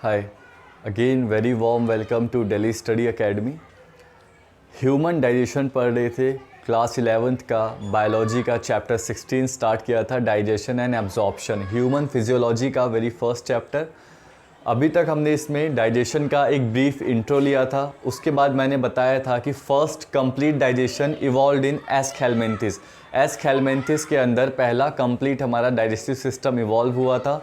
Hi, again very warm welcome to Delhi Study Academy. Human digestion पढ़ रहे थे, class 11th का biology का चैप्टर 16 स्टार्ट किया था, digestion and absorption, human physiology का वेरी फर्स्ट चैप्टर। अभी तक हमने इसमें डाइजेशन का एक ब्रीफ इंट्रो लिया था। उसके बाद मैंने बताया था कि फर्स्ट कंप्लीट डाइजेशन इवॉल्व्ड इन एस्केलमेंथिस। एस्केलमेंथिस के अंदर पहला कंप्लीट हमारा डाइजेस्टिव सिस्टम इवॉल्व हुआ था।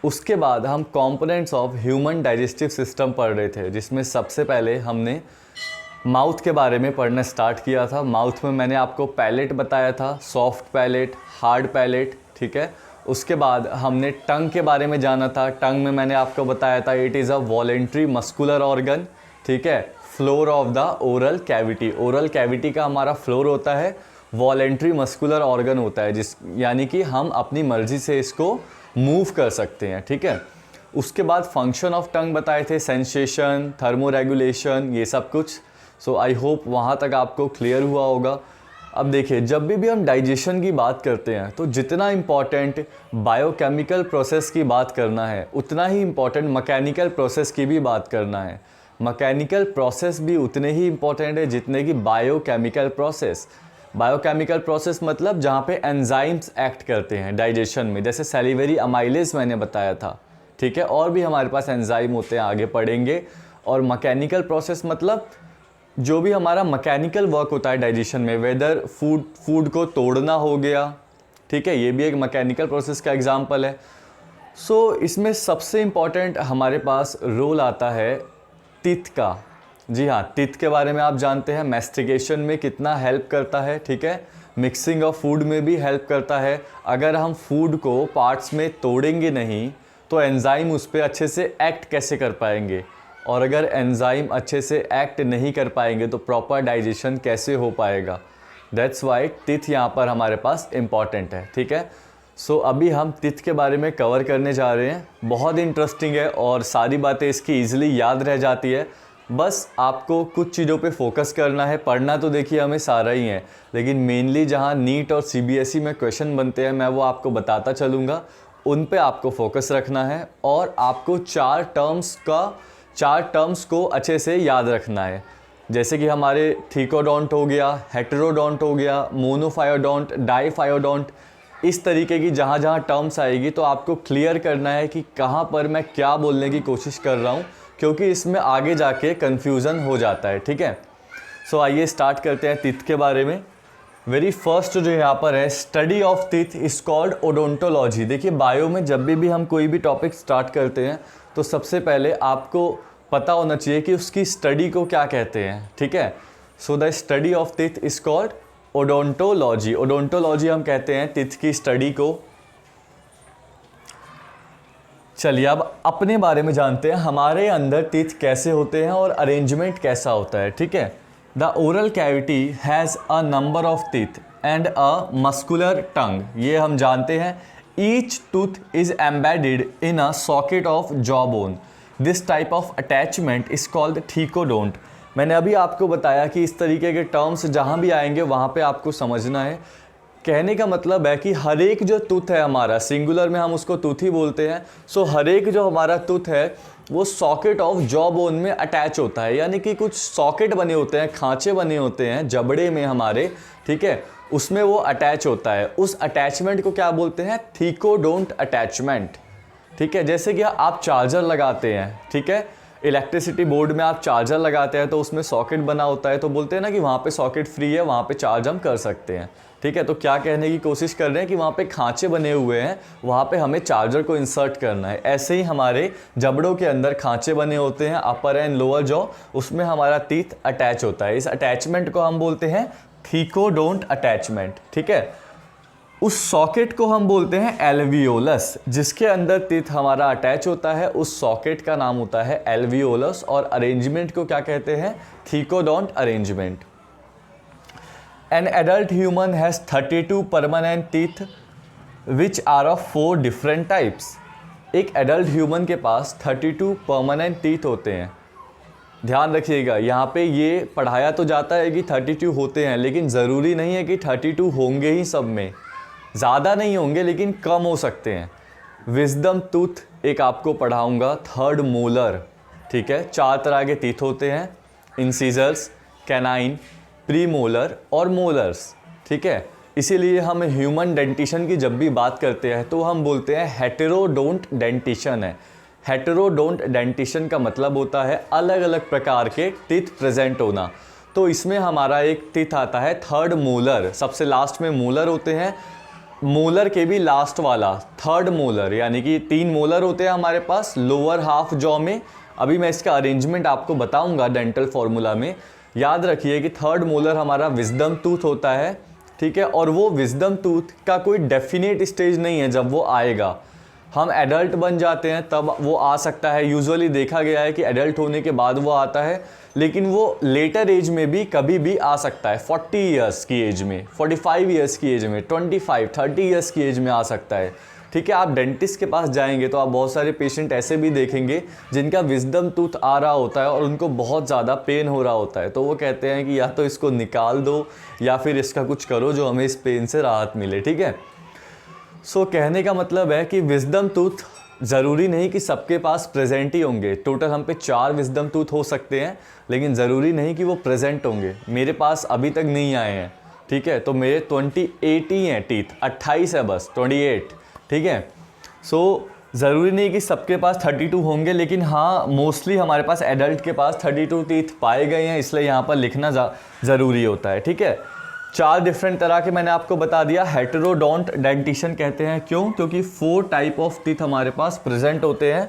उसके बाद हम components of human digestive system पढ़ रहे थे, जिसमें सबसे पहले हमने माउथ के बारे में पढ़ना स्टार्ट किया था। माउथ में मैंने आपको पैलेट बताया था, सॉफ्ट पैलेट, हार्ड पैलेट, ठीक है। उसके बाद हमने टंग के बारे में जाना था। टंग में मैंने आपको बताया था it is a voluntary muscular organ, ठीक है। Floor of the oral cavity, oral cavity का हमारा फ्लोर होता है, वॉलेंट्री मस्कुलर ऑर्गन होता है, यानी कि हम अपनी मर्जी से इसको मूव कर सकते हैं, ठीक है। उसके बाद फंक्शन ऑफ टंग बताए थे, सेंसेशन, थर्मो रेगुलेशन, ये सब कुछ। सो आई होप वहाँ तक आपको क्लियर हुआ होगा। अब देखिए, जब भी हम डाइजेशन की बात करते हैं तो जितना इम्पॉर्टेंट बायोकेमिकल प्रोसेस की बात करना है, उतना ही इम्पॉर्टेंट मैकेनिकल प्रोसेस की भी बात करना है। मैकेनिकल प्रोसेस भी उतने ही इम्पॉर्टेंट है जितने कि बायोकेमिकल प्रोसेस। बायोकेमिकल प्रोसेस मतलब जहाँ पे एंजाइम्स एक्ट करते हैं डाइजेशन में, जैसे सैलिवरी अमाइलेज मैंने बताया था, ठीक है। और भी हमारे पास एंजाइम होते हैं, आगे पढ़ेंगे। और मैकेनिकल प्रोसेस मतलब जो भी हमारा मैकेनिकल वर्क होता है डाइजेशन में, वेदर फूड को तोड़ना हो गया, ठीक है, ये भी एक मैकेनिकल प्रोसेस का एग्जांपल है। सो इसमें सबसे इम्पॉर्टेंट हमारे पास रोल आता है टीथ का। जी हाँ, टीथ के बारे में आप जानते हैं, मैस्टिकेशन में कितना हेल्प करता है, ठीक है। मिक्सिंग ऑफ फूड में भी हेल्प करता है। अगर हम फूड को पार्ट्स में तोड़ेंगे नहीं तो एंजाइम उस पर अच्छे से एक्ट कैसे कर पाएंगे, और अगर एंजाइम अच्छे से एक्ट नहीं कर पाएंगे तो प्रॉपर डाइजेशन कैसे हो पाएगा। दैट्स वाई टीथ यहाँ पर हमारे पास इम्पॉर्टेंट है, ठीक है। सो अभी हम टीथ के बारे में कवर करने जा रहे हैं। बहुत इंटरेस्टिंग है और सारी बातें इसकी ईजिली याद रह जाती है। बस आपको कुछ चीज़ों पे फोकस करना है। पढ़ना तो देखिए हमें सारा ही है, लेकिन मेनली जहाँ नीट और सीबीएसई में क्वेश्चन बनते हैं मैं वो आपको बताता चलूँगा, उन पे आपको फोकस रखना है। और आपको चार टर्म्स को अच्छे से याद रखना है, जैसे कि हमारे थीकोडोंट हो गया, हेटेरोडोंट हो गया, मोनोफायोडोंट, डाईफायोडोंट। इस तरीके की जहाँ जहाँ टर्म्स आएगी तो आपको क्लियर करना है कि कहाँ पर मैं क्या बोलने की कोशिश कर रहा हूँ, क्योंकि इसमें आगे जाके कन्फ्यूज़न हो जाता है, ठीक है। सो आइए स्टार्ट करते हैं टीथ के बारे में। वेरी फर्स्ट जो यहाँ पर है, study of teeth is called odontology. देखिए, बायो में जब भी हम कोई भी टॉपिक स्टार्ट करते हैं तो सबसे पहले आपको पता होना चाहिए कि उसकी स्टडी को क्या कहते हैं, ठीक है। So the study of teeth is called odontology. Odontology हम कहते हैं टीथ की स्टडी को। चलिए अब अपने बारे में जानते हैं, हमारे अंदर टीथ कैसे होते हैं और अरेंजमेंट कैसा होता है, ठीक है। The oral cavity has a number of teeth and a muscular tongue, ये हम जानते हैं। Each tooth is embedded in a socket of jaw bone. This type of attachment is called thecodont. मैंने अभी आपको बताया कि इस तरीके के टर्म्स जहाँ भी आएंगे वहाँ पे आपको समझना है। कहने का मतलब है कि हर एक जो टूथ है हमारा, सिंगुलर में हम उसको टूथ ही बोलते हैं। सो हर एक जो हमारा टूथ है वो सॉकेट ऑफ जॉ बोन में अटैच होता है, यानी कि कुछ सॉकेट बने होते हैं, खांचे बने होते हैं जबड़े में हमारे, ठीक है, उसमें वो अटैच होता है। उस अटैचमेंट को क्या बोलते हैं? थीकोडोंट अटैचमेंट, ठीक है। जैसे कि आप चार्जर लगाते हैं, ठीक है, इलेक्ट्रिसिटी बोर्ड में आप चार्जर लगाते हैं तो उसमें सॉकेट बना होता है, तो बोलते हैं ना कि वहाँ पे सॉकेट फ्री है, वहाँ पे चार्ज हम कर सकते हैं, ठीक है। तो क्या कहने की कोशिश कर रहे हैं कि वहाँ पे खांचे बने हुए हैं, वहाँ पे हमें चार्जर को इंसर्ट करना है। ऐसे ही हमारे जबड़ों के अंदर खांचे बने होते हैं, अपर एंड लोअर जॉ, उसमें हमारा टीथ अटैच होता है। इस अटैचमेंट को हम बोलते हैं थीकोडोंट अटैचमेंट, ठीक है। उस सॉकेट को हम बोलते हैं एल्वियोलस, जिसके अंदर टीथ हमारा अटैच होता है, उस सॉकेट का नाम होता है एल्वियोलस। और अरेंजमेंट को क्या कहते हैं? Thecodont arrangement. An adult human has 32 permanent teeth which are of 4 different types. एक एडल्ट ह्यूमन के पास 32 परमानेंट टीथ होते हैं। ध्यान रखिएगा, यहाँ पे ये पढ़ाया तो जाता है कि 32 होते हैं, लेकिन ज़रूरी नहीं है कि 32 होंगे ही सब में, ज़्यादा नहीं होंगे लेकिन कम हो सकते हैं। विजडम टूथ एक आपको पढ़ाऊँगा थर्ड मोलर, ठीक है। 4 तरह के टीथ होते हैं, इंसीजर्स, कैनाइन, प्री मोलर और मोलर्स, ठीक है। इसीलिए हम ह्यूमन डेंटिशन की जब भी बात करते हैं तो हम बोलते हैं हेटेरोडोंट डेंटिशन है। हेटेरोडोंट डेंटिशन का मतलब होता है अलग अलग प्रकार के टीथ प्रेजेंट होना। तो इसमें हमारा एक टीथ आता है थर्ड मोलर, सबसे लास्ट में मोलर होते हैं, मोलर के भी लास्ट वाला थर्ड मोलर, यानी कि 3 मोलर होते हैं हमारे पास लोअर हाफ जॉ में। अभी मैं इसका अरेंजमेंट आपको बताऊंगा डेंटल फॉर्मूला में। याद रखिए कि थर्ड मोलर हमारा विजडम टूथ होता है, ठीक है। और वो विजडम टूथ का कोई डेफिनेट स्टेज नहीं है जब वो आएगा, हम एडल्ट बन जाते हैं तब वो आ सकता है। यूजुअली देखा गया है कि एडल्ट होने के बाद वो आता है, लेकिन वो लेटर एज में भी कभी भी आ सकता है। 40 ईयर्स की एज में, 45 ईयर्स की एज में, 25, 30 ईयर्स की एज में आ सकता है, ठीक है। आप डेंटिस्ट के पास जाएंगे तो आप बहुत सारे पेशेंट ऐसे भी देखेंगे जिनका विजडम टूथ आ रहा होता है और उनको बहुत ज़्यादा पेन हो रहा होता है, तो वो कहते हैं कि या तो इसको निकाल दो या फिर इसका कुछ करो जो हमें इस पेन से राहत मिले, ठीक है। सो कहने का मतलब है कि विजडम टूथ ज़रूरी नहीं कि सबके पास प्रेजेंट ही होंगे। टोटल हम पे 4 विजडम टूथ हो सकते हैं, लेकिन ज़रूरी नहीं कि वो प्रेजेंट होंगे। मेरे पास अभी तक नहीं आए हैं, ठीक है। तो मेरे 28 ही हैं टीथ, 28 है बस, 28, ठीक है। सो ज़रूरी नहीं कि सबके पास 32 होंगे, लेकिन हाँ मोस्टली हमारे पास एडल्ट के पास 32 टीथ पाए गए हैं, इसलिए यहाँ पर लिखना ज़रूरी होता है, ठीक है। 4 डिफरेंट तरह के मैंने आपको बता दिया। हेटेरोडोंट डेंटिशन कहते हैं, क्यों? क्योंकि 4 टाइप ऑफ टीथ हमारे पास प्रेजेंट होते हैं,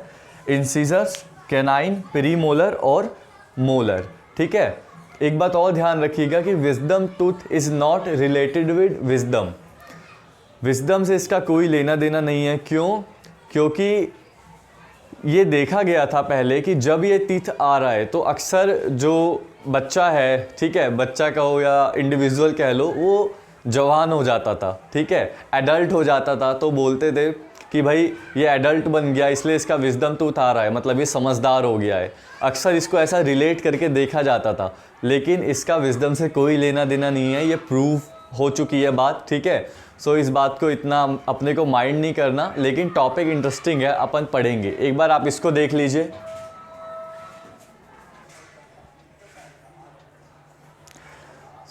इंसीजर्स, कैनाइन, प्रीमोलर और मोलर, ठीक है। एक बात और ध्यान रखिएगा कि wisdom tooth is not related with wisdom. Wisdom से इसका कोई लेना देना नहीं है। क्यों? क्योंकि ये देखा गया था पहले कि जब ये टीथ आ रहा है तो अक्सर जो बच्चा है, ठीक है, बच्चा कहो या इंडिविजुअल कह लो, वो जवान हो जाता था, ठीक है, एडल्ट हो जाता था, तो बोलते थे कि भाई ये एडल्ट बन गया इसलिए इसका विजडम टूथ आ रहा है, मतलब ये समझदार हो गया है। अक्सर इसको ऐसा रिलेट करके देखा जाता था, लेकिन इसका विजडम से कोई लेना देना नहीं है, ये प्रूव हो चुकी है बात, ठीक है। सो इस बात को इतना अपने को माइंड नहीं करना, लेकिन टॉपिक इंटरेस्टिंग है, अपन पढ़ेंगे। एक बार आप इसको देख लीजिए।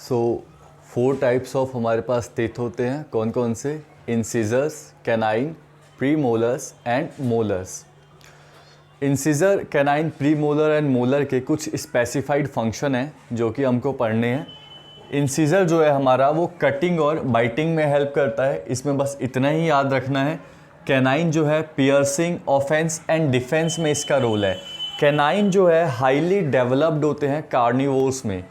सो 4 टाइप्स ऑफ हमारे पास टीथ होते हैं, कौन कौन से? Incisors, canine, premolars and molars. Incisor, canine, premolar and molar के कुछ स्पेसिफाइड फंक्शन हैं जो कि हमको पढ़ने हैं। इंसीजर जो है हमारा वो कटिंग और बाइटिंग में हेल्प करता है, इसमें बस इतना ही याद रखना है। कैनाइन जो है पियर्सिंग, ऑफेंस एंड डिफेंस में इसका रोल है। कैनाइन जो है हाईली डेवलप्ड होते हैं कार्निवोर्स में।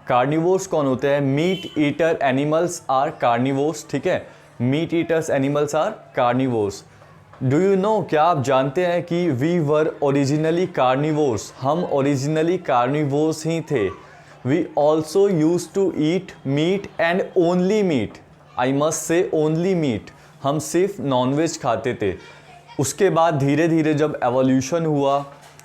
कार्निवोर्स कौन होते हैं? Meat eater animals are carnivores, ठीक है, meat eaters animals are carnivores. Do you know, क्या आप जानते हैं कि वी वर ओरिजिनली कार्निवोर्स, हम ओरिजिनली कार्निवोर्स ही थे। We also used to eat meat and only meat. I must say only meat. हम सिर्फ नॉनवेज खाते थे। उसके बाद धीरे धीरे जब एवोल्यूशन हुआ,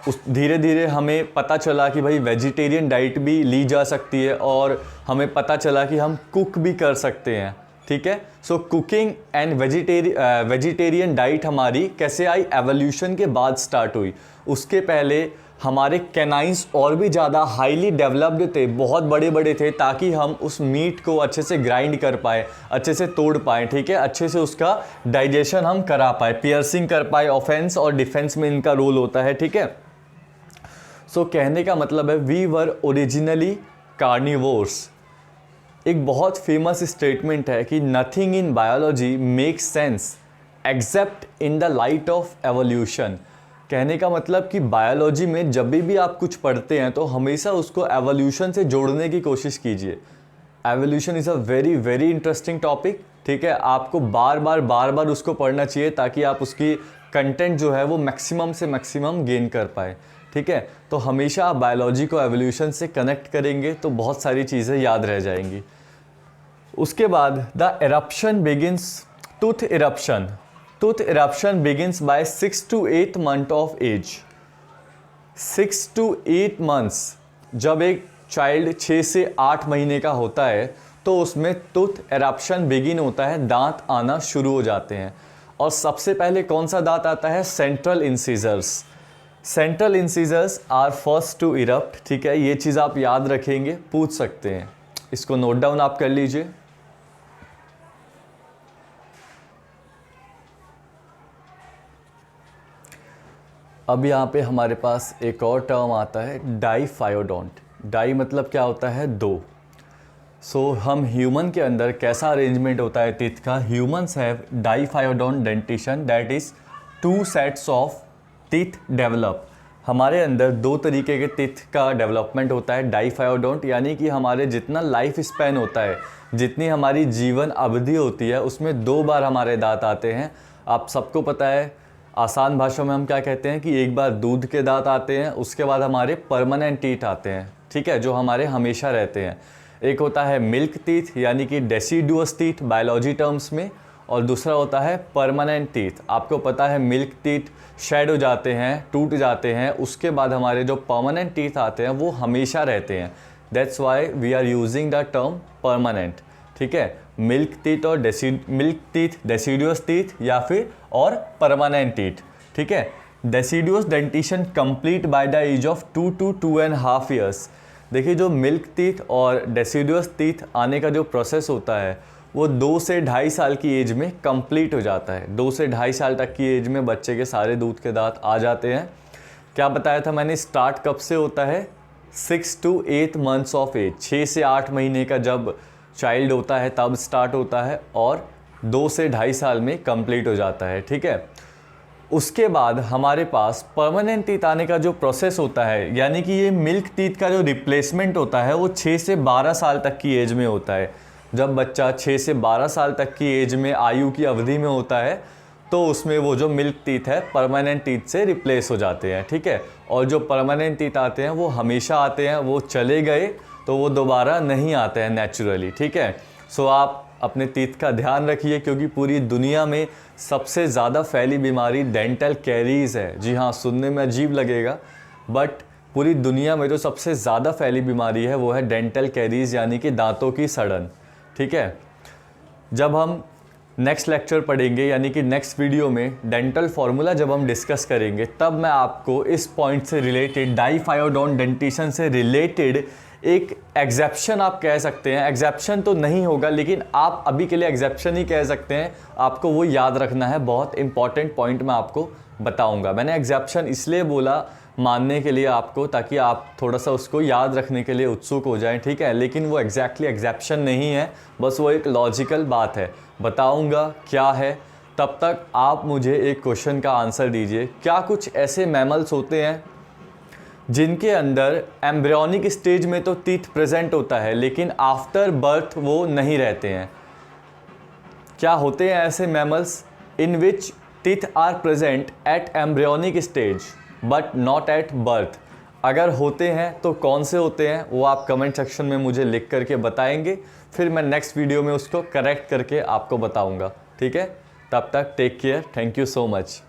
उस धीरे धीरे हमें पता चला कि भाई वेजिटेरियन डाइट भी ली जा सकती है, और हमें पता चला कि हम कुक भी कर सकते हैं, ठीक है। सो कुकिंग एंड वेजिटेरियन डाइट हमारी कैसे आई? एवोल्यूशन के बाद स्टार्ट हुई। उसके पहले हमारे कैनाइंस और भी ज़्यादा हाईली डेवलप्ड थे, बहुत बड़े बड़े थे, ताकि हम उस मीट को अच्छे से ग्राइंड कर पाए, अच्छे से तोड़ पाए, ठीक है, अच्छे से उसका डाइजेशन हम करा पाए, पियर्सिंग कर पाए। ऑफेंस और डिफेंस में इनका रोल होता है, ठीक है। सो कहने का मतलब है वी वर ओरिजिनली कार्निवोर्स। एक बहुत फेमस स्टेटमेंट है कि nothing in biology makes sense accept in the light of evolution. कहने का मतलब कि बायोलॉजी में जब भी आप कुछ पढ़ते हैं तो हमेशा उसको एवोल्यूशन से जोड़ने की कोशिश कीजिए। Evolution is a very very interesting topic, ठीक है। आपको बार बार उसको पढ़ना चाहिए ताकि आप उसकी कंटेंट जो है वो मैक्सिमम से मैक्सिमम गेन कर पाए, ठीक है। तो हमेशा आप बायोलॉजी को एवोल्यूशन से कनेक्ट करेंगे तो बहुत सारी चीज़ें याद रह जाएंगी। उसके बाद the eruption begins, tooth eruption. Tooth eruption begins by 6 to 8 month of age. 6 to 8 months, जब एक चाइल्ड 6 से 8 महीने का होता है तो उसमें टूथ एरप्शन बिगिन होता है, दांत आना शुरू हो जाते हैं। और सबसे पहले कौन सा दांत आता है? Central incisors. Central incisors are first to erupt, ठीक है, ये चीज़ आप याद रखेंगे, पूछ सकते हैं, इसको नोट डाउन आप कर लीजिए। अब यहाँ पे हमारे पास एक और टर्म आता है डाईफायोडोंट। डाई मतलब क्या होता है? दो। सो हम ह्यूमन के अंदर कैसा अरेंजमेंट होता है टीथ का? Humans have diphyodont dentition, that is 2 sets of teeth develop. हमारे अंदर 2 तरीके के टीथ का डेवलपमेंट होता है डाईफायोडोंट, यानी कि हमारे जितना लाइफ स्पैन होता है, जितनी हमारी जीवन अवधि होती है, उसमें 2 बार हमारे दांत आते हैं। आप सबको पता है, आसान भाषा में हम क्या कहते हैं कि एक बार दूध के दांत आते हैं, उसके बाद हमारे परमानेंट टीथ आते हैं, ठीक है, जो हमारे हमेशा रहते हैं। एक होता है मिल्क टीथ यानी कि डेसिडुअस टीथ बायोलॉजी टर्म्स में, और दूसरा होता है परमानेंट टीथ। आपको पता है मिल्क टीथ शेड हो जाते हैं, टूट जाते हैं, उसके बाद हमारे जो परमानेंट टीथ आते हैं वो हमेशा रहते हैं। That's why we are using the term permanent, ठीक है। मिल्क टीथ और मिल्क टीथ, डेसिडुअस टीथ या फिर और परमानेंट टीथ, ठीक है। Deciduous dentition complete by the age of 2 to 2.5 years. देखिए जो मिल्क टीथ और डेसिडुअस टीथ आने का जो प्रोसेस होता है वो 2 से 2.5 साल की एज में कंप्लीट हो जाता है। 2 से 2.5 साल तक की एज में बच्चे के सारे दूध के दांत आ जाते हैं। क्या बताया था मैंने? स्टार्ट कब से होता है? 6 to 8 मंथ्स ऑफ एज, 6 से 8 महीने का जब चाइल्ड होता है तब स्टार्ट होता है, और 2 से 2.5 साल में कंप्लीट हो जाता है, ठीक है। उसके बाद हमारे पास परमानेंट टीथ आने का जो प्रोसेस होता है, यानी कि ये मिल्क टीथ का जो रिप्लेसमेंट होता है वो 6 से 12 साल तक की एज में होता है। जब बच्चा 6 से 12 साल तक की एज में, आयु की अवधि में होता है, तो उसमें वो जो मिल्क टीथ है परमानेंट टीथ से रिप्लेस हो जाते हैं, ठीक है। और जो परमानेंट टीथ आते हैं वो हमेशा आते हैं, वो चले गए तो वो दोबारा नहीं आते हैं नेचुरली, ठीक है। सो आप अपने टीथ का ध्यान रखिए, क्योंकि पूरी दुनिया में सबसे ज़्यादा फैली बीमारी डेंटल कैरीज़ है। जी हाँ, सुनने में अजीब लगेगा, बट पूरी दुनिया में जो सबसे ज़्यादा फैली बीमारी है वो है डेंटल कैरीज़, यानी कि दांतों की सड़न, ठीक है। जब हम नेक्स्ट लेक्चर पढ़ेंगे, यानी कि नेक्स्ट वीडियो में डेंटल फार्मूला जब हम डिस्कस करेंगे, तब मैं आपको इस पॉइंट से रिलेटेड, डाईफायोडोंट डेंटिशन से रिलेटेड एक एग्जेप्शन आप कह सकते हैं, एग्जेप्शन तो नहीं होगा लेकिन आप अभी के लिए एग्जेप्शन ही कह सकते हैं, आपको वो याद रखना है। बहुत इंपॉर्टेंट पॉइंट मैं आपको बताऊंगा। मैंने एग्जेप्शन इसलिए बोला मानने के लिए आपको, ताकि आप थोड़ा सा उसको याद रखने के लिए उत्सुक हो जाएं, ठीक है। लेकिन वो एग्जैक्टली एग्जेप्शन नहीं है, बस वो एक लॉजिकल बात है। बताऊंगा क्या है, तब तक आप मुझे एक क्वेश्चन का आंसर दीजिए। क्या कुछ ऐसे मैमल्स होते हैं जिनके अंदर एम्ब्रियोनिक स्टेज में तो टीथ प्रेजेंट होता है लेकिन आफ्टर बर्थ वो नहीं रहते हैं? क्या होते हैं ऐसे mammals in which teeth are present at embryonic stage but not at birth? अगर होते हैं तो कौन से होते हैं, वो आप कमेंट सेक्शन में मुझे लिख करके बताएंगे, फिर मैं नेक्स्ट वीडियो में उसको करेक्ट करके आपको बताऊंगा, ठीक है। तब तक take care, thank you so much.